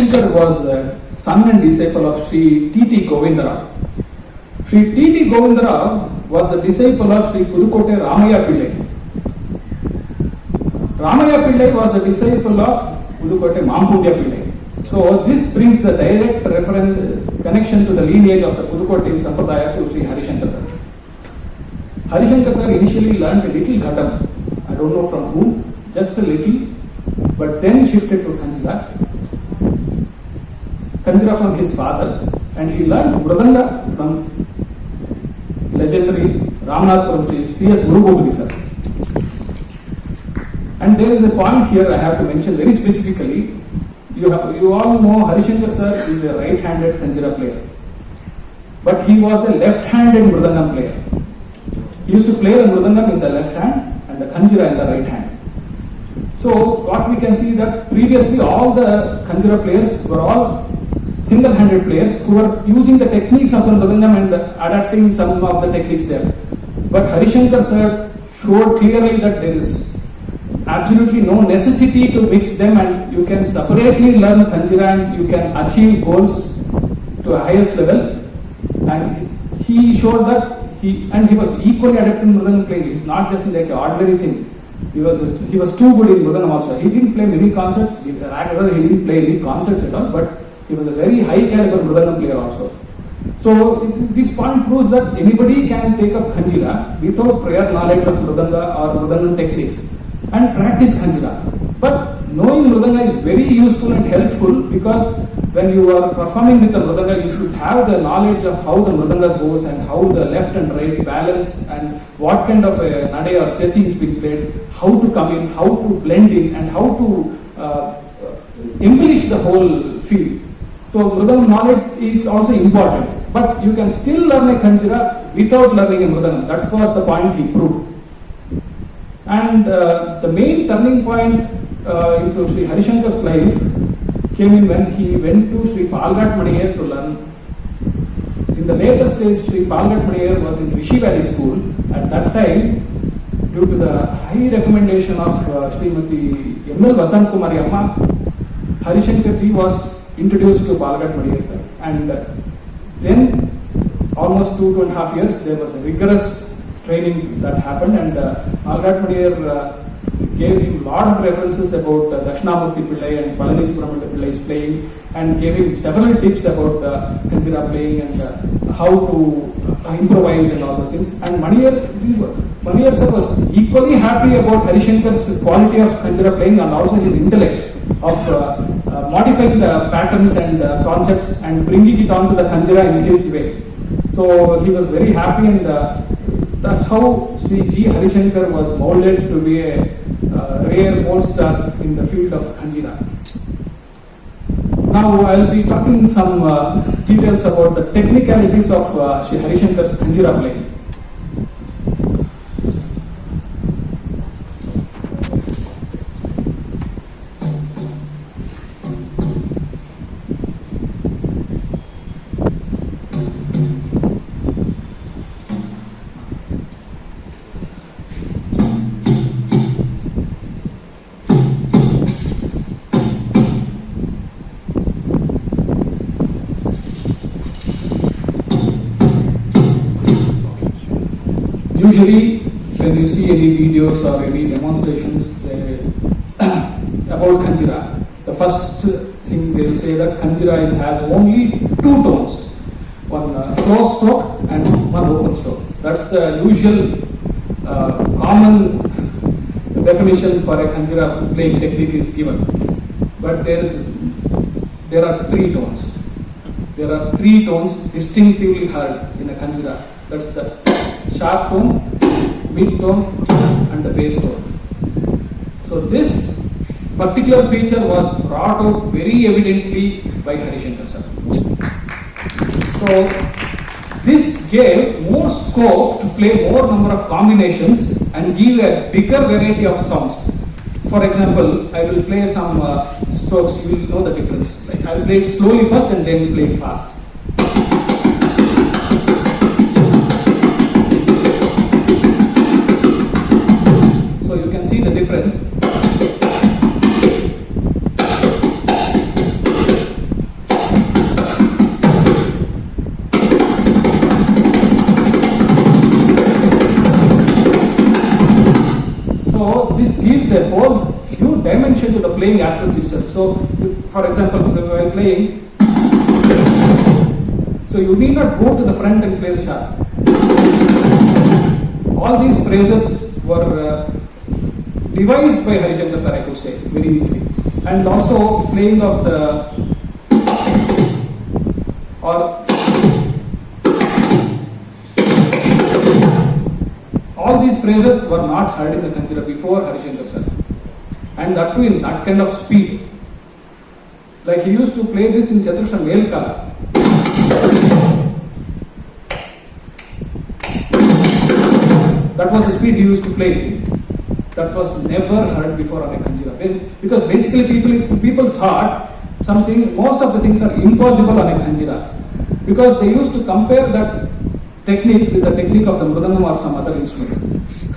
Harishankar was the son and disciple of Sri T.T. Govindarao. Sri T.T. Govindarao was the disciple of Sri Pudukkottai Ramaya Pillai. Ramaya Pillai was the disciple of Pudukkottai Mampundya Pillai. So this brings the direct reference connection to the lineage of the Pudukkottai Sampradaya to Sri Harishankar sir. Harishankar sir initially learnt a little Ghatam. I don't know from whom, just a little, but then shifted to Khanjara from his father, and he learned Mridanga from legendary Ramanathpuram C.S. Gurubhupati sir. And there is a point here I have to mention very specifically. You all know Harishankar sir is a right-handed Khanjara player, but he was a left-handed Mridangam player. He used to play the Mridangam in the left hand and the Khanjara in the right hand. So what we can see that previously all the Khanjara players were all single-handed players who were using the techniques of the Mridangam and adapting some of the techniques there. But Harishankar sir showed clearly that there is absolutely no necessity to mix them, and you can separately learn Khanjara and you can achieve goals to a highest level. And he showed that he was equally adept in Mridangam playing. It's not just like an ordinary thing. He was too good in Mridangam also. He didn't play many concerts. He didn't play any concerts at all, but he was a very high caliber Mridangam player also. So this point proves that anybody can take up Khanjara without prior knowledge of Mridanga or Mridangam techniques and practice Khanjara. But knowing Mridanga is very useful and helpful, because when you are performing with the Mridanga, you should have the knowledge of how the Mridanga goes and how the left and right balance and what kind of a nade or chati is being played, how to come in, how to blend in, and how to embellish the whole field. So Mridangam knowledge is also important, but you can still learn a Khanjara without learning a Mridangam. That's what the point he proved. And the main turning point into Sri Harishankar's life came in when he went to Sri Palghat Maniyar to learn. In the later stage, Sri Palghat Maniyar was in Rishi Valley School. At that time, due to the high recommendation of Srimati M.L. Vasant Kumari Amma, Harishankar ji was introduced to Palghat Maniyar sir. And then, almost 2.5 years, there was a rigorous training that happened, and Palghat Maniyar gave him a lot of references about Dakshinamurti Pillai and Palaniswaram Pillai's playing, and gave him several tips about Khanjara playing and how to improvise and all those things. And Maniyar sir was equally happy about Harishankar's quality of Khanjara playing and also his intellect of modifying the patterns and concepts and bringing it onto the Khanjara in his way. So he was very happy, and that's how Sri G. Harishankar was molded to be a rare pole star in the field of Khanjara. Now I'll be talking some details about the technicalities of Sri Harishankar's Khanjara playing. Usually, when you see any videos or any demonstrations about Khanjara, the first thing they will say that Khanjara has only two tones, one closed stroke and one open stroke. That's the usual common definition for a Khanjara playing technique is given. But there are three tones. There are three tones distinctively heard in a Khanjara. That's the sharp tone, mid tone, and the bass tone. So this particular feature was brought out very evidently by Harishankar sir. So this gave more scope to play more number of combinations and give a bigger variety of sounds. For example, I will play some strokes, you will know the difference. Like I will play it slowly first and then play it fast. So you can see the difference. gives a whole new dimension to the playing aspect itself. So, for example, while playing, so you need not go to the front and play the sharp. All these phrases were devised by Harishankar sir, I could say, very easily. And also playing of the, or all these phrases were not heard in the Khanjara before Harishankar sir. And that too in that kind of speed. Like he used to play this in Chaturshra Melkala. That was the speed he used to play. That was never heard before on a Khanjara. Because basically people thought most of the things are impossible on a Khanjara. Because they used to compare that technique with the technique of the Mridangam or some other instrument.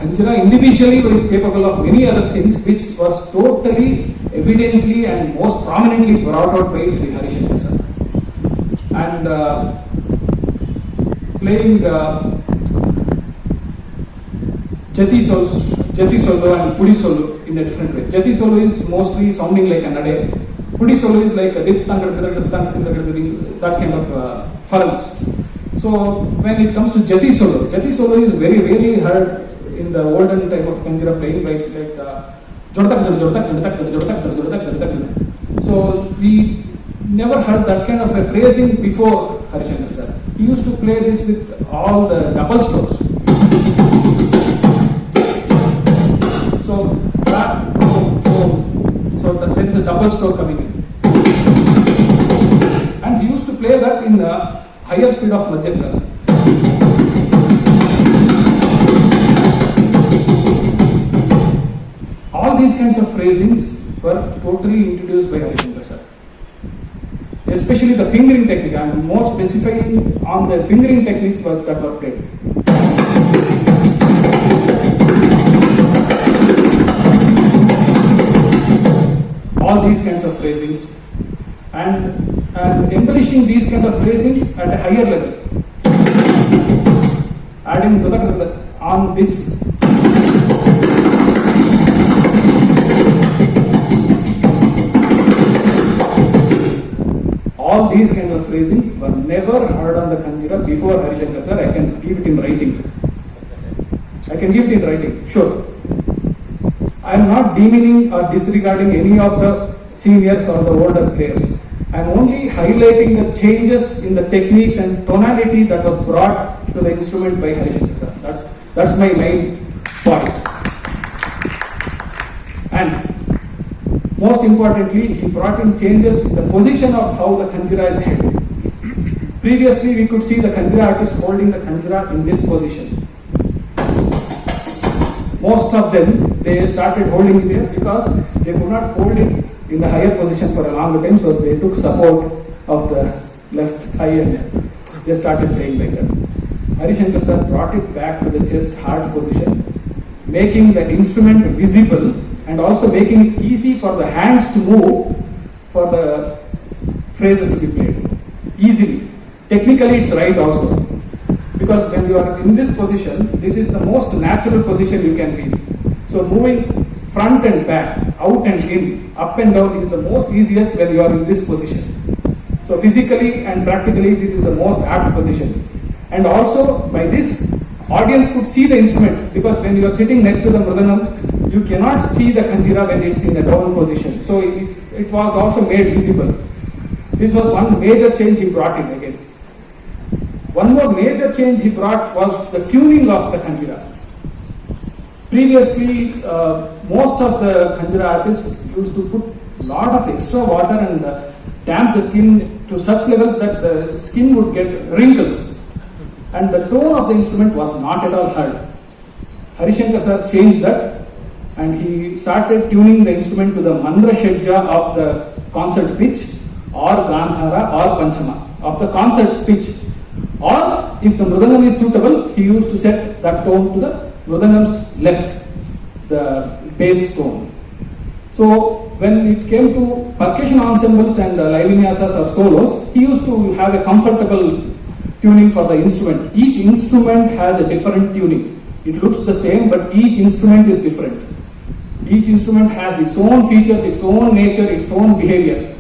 Khanjara individually was capable of many other things which was totally, evidently and most prominently brought out by Sri Harishankar sir. And playing Jati solo and Pudi solo in a different way. Jati solo is mostly sounding like an ade. Pudi solo is like a that kind of furrows. So when it comes to Jati solo is very rarely heard in the olden type of Khanjara playing, like so we never heard that kind of a phrasing before Harishankar sir. He used to play this with all the double strokes. So that, so that there is a double stroke coming in. And he used to play that in the higher speed of Madhyam. All these kinds of phrasings were totally introduced by Harishankar sir. Especially the fingering technique. I am more specifying on the fingering techniques that were played. All these kinds of phrasings and embellishing these kind of phrasing at a higher level, adding on this. All these kinds of phrasings were never heard on the Khanjara before Harishankar sir. I can give it in writing. Sure. I am not demeaning or disregarding any of the seniors or the older players. I am only highlighting the changes in the techniques and tonality that was brought to the instrument by Harishankar sir. That's my main point. And most importantly, he brought in changes in the position of how the Khanjara is held. Previously, we could see the Khanjara artist holding the Khanjara in this position. Most of them, they started holding it here because they could not hold it in the higher position for a long time, so they took support of the left thigh and they started playing like that. Harishankar sir brought it back to the chest hard position, making the instrument visible and also making it easy for the hands to move for the phrases to be played easily. Technically it's right also, because when you are in this position, this is the most natural position you can be. So moving front and back, out and in, up and down is the most easiest when you are in this position. So physically and practically this is the most apt position. And also by this, audience could see the instrument, because when you are sitting next to the Mridangam, you cannot see the Khanjara when it's in a down position. So it was also made visible. This was one major change he brought in again. One more major change he brought was the tuning of the Khanjara. Previously, most of the Khanjara artists used to put a lot of extra water and damp the skin to such levels that the skin would get wrinkles. And the tone of the instrument was not at all heard. Harishankar sir changed that, and he started tuning the instrument to the Mandra Shedja of the concert pitch, or Gandhara or Panchama of the concert pitch. Or if the Mridangam is suitable, he used to set that tone to the Mridangam's left, the bass tone. So when it came to percussion ensembles and live vinyasas or solos, he used to have a comfortable tuning for the instrument. Each instrument has a different tuning. It looks the same, but each instrument is different. Each instrument has its own features, its own nature, its own behavior.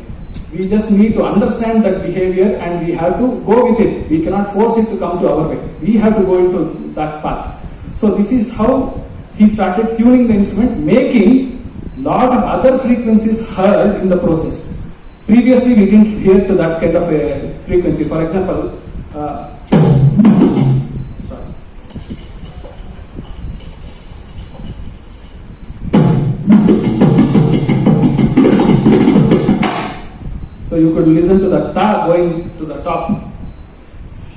We just need to understand that behavior and we have to go with it. We cannot force it to come to our way. We have to go into that path. So this is how he started tuning the instrument, making lot of other frequencies heard in the process. Previously we didn't hear to that kind of a frequency. For example, so you could listen to the ta going to the top.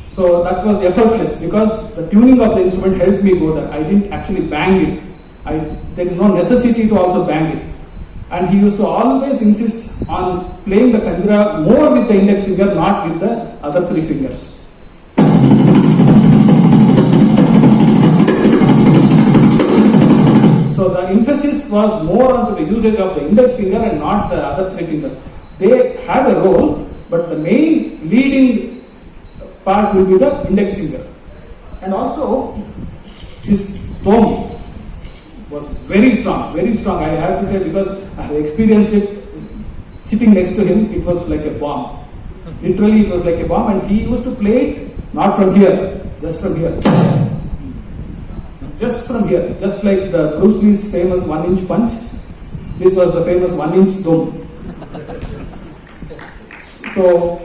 So that was effortless because the tuning of the instrument helped me go there. I didn't actually bang it. There is no necessity to also bang it. And he used to always insist on playing the Khanjara more with the index finger, not with the other three fingers. So the emphasis was more on the usage of the index finger and not the other three fingers. They have a role, but the main leading part will be the index finger. And also, his tone was very strong, very strong. I have to say, because I have experienced it sitting next to him, it was like a bomb. Literally, it was like a bomb, and he used to play it not from here, just from here. Just from here, just like the Bruce Lee's famous 1-inch punch. This was the famous 1-inch dome. So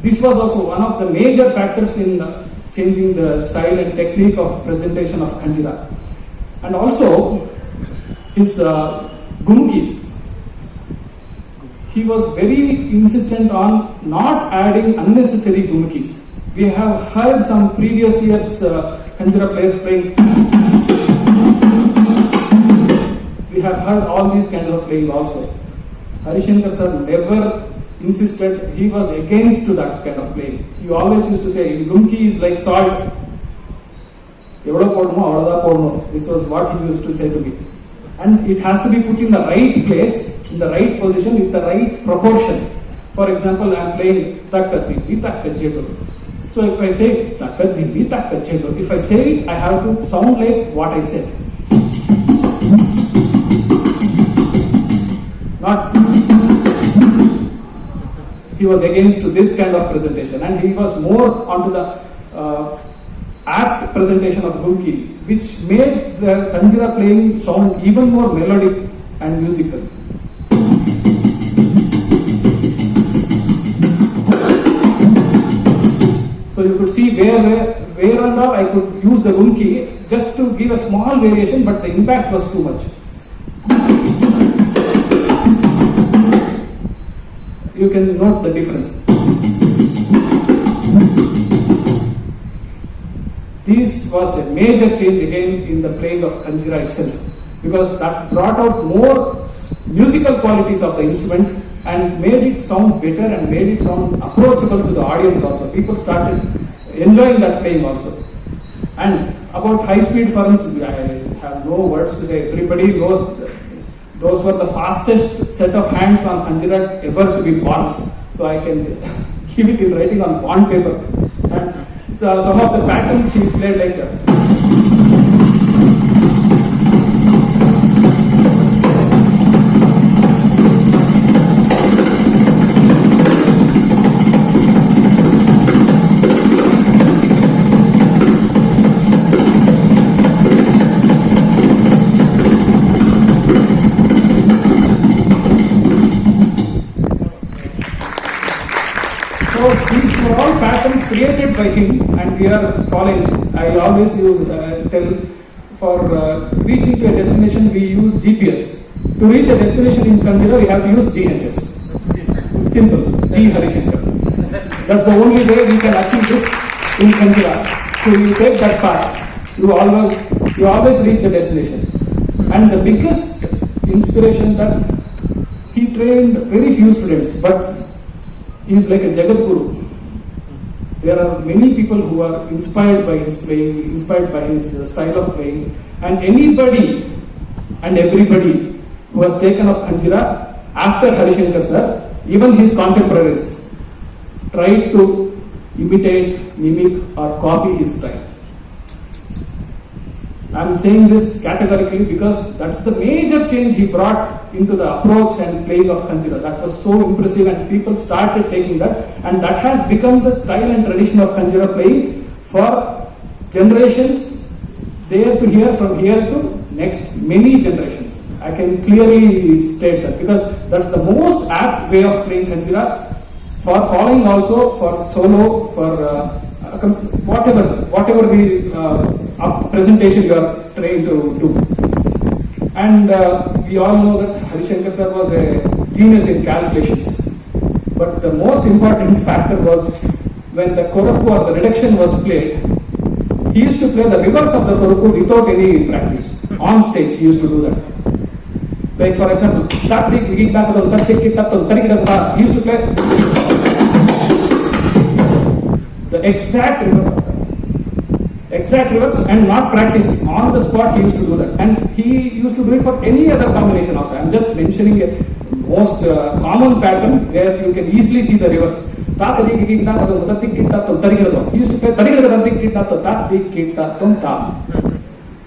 this was also one of the major factors in changing the style and technique of presentation of Khanjara. And also his gumkis. He was very insistent on not adding unnecessary gumkis. We have heard some previous years Khanjara players playing. We have heard all these kinds of playing also. Harishankar sir never insisted, he was against to that kind of playing. He always used to say, gumki is like salt. This was what he used to say to me. And it has to be put in the right place, in the right position, with the right proportion. For example, I am playing takkadimbi takkadjedu. So if I say takkadimbi takkadjedu, if I say it, I have to sound like what I said. Not. He was against to this kind of presentation, and he was more onto the apt presentation of gumki, which made the Khanjara playing sound even more melodic and musical. So you could see where and all I could use the gumki just to give a small variation, but the impact was too much. You can note the difference. This was a major change again in the playing of Khanjara itself, because that brought out more musical qualities of the instrument and made it sound better and made it sound approachable to the audience also. People started enjoying that playing also. And about high-speed ferns, I have no words to say. Everybody knows those were the fastest set of hands on Khanjara ever to be born. So I can give it in writing on bond paper. And so some of the patterns he played like that. Created by him, and we are following. I always tell for reaching to a destination we use GPS. To reach a destination in Khanjara we have to use GHS. Simple. G Harishankar. That's the only way we can achieve this in Khanjara. So you take that path. You always reach the destination. And the biggest inspiration that he trained very few students, but he is like a Jagat Guru. There are many people who are inspired by his playing, inspired by his style of playing, and anybody and everybody who has taken up Khanjara after Harishankar sir, even his contemporaries, tried to imitate, mimic or copy his style. I'm saying this categorically because that's the major change he brought into the approach and playing of Khanjara. That was so impressive and people started taking that, and that has become the style and tradition of Khanjara playing for generations there to here, from here to next many generations. I can clearly state that because that's the most apt way of playing Khanjara for following also, for solo, for whatever the presentation you are trying to do. And we all know that Harishankar sir was a genius in calculations. But the most important factor was when the koruku or the reduction was played, he used to play the reverse of the koruku without any practice. On stage, he used to do that. Like for example, he used to play the exact reverse of that. Exact reverse and not practice. On the spot he used to do that. And he used to do it for any other combination also. I am just mentioning a most common pattern where you can easily see the reverse. He used to play.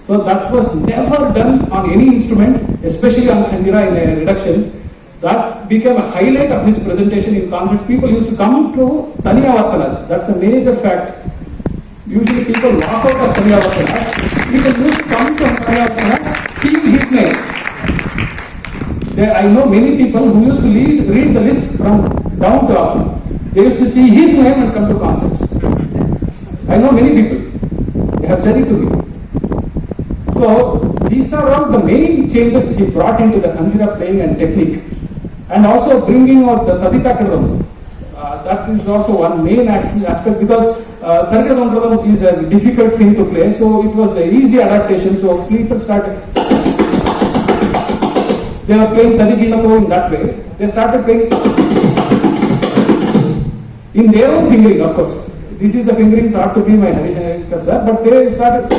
So that was never done on any instrument, especially on Khanjara in a reduction. That became a highlight of his presentation in concerts. People used to come to Taniya Vartanas. That's a major fact. Usually people walk out of Taniya Vartanas. People used to come to Taniya Vartanas, seeing his name. I know many people who used to read the list from down to up. They used to see his name and come to concerts. I know many people. They have said it to me. So these are all the main changes he brought into the Khanjara playing and technique. And also bringing out the Tadita Kradam. That is also one main aspect because Tadita Kradam is a difficult thing to play. So it was an easy adaptation. So people started, they were playing Tadikinato in that way. They started playing in their own fingering, of course. This is the fingering thought to be my Harishankar sir, but they started,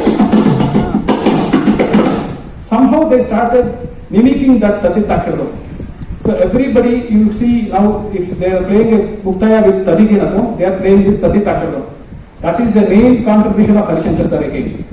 somehow they started mimicking that Tadita Kradam. So everybody you see now, if they are playing a Muktaya with Tadikinato, they are playing this Tadita Kradam. That is the main contribution of Harishankar sir again.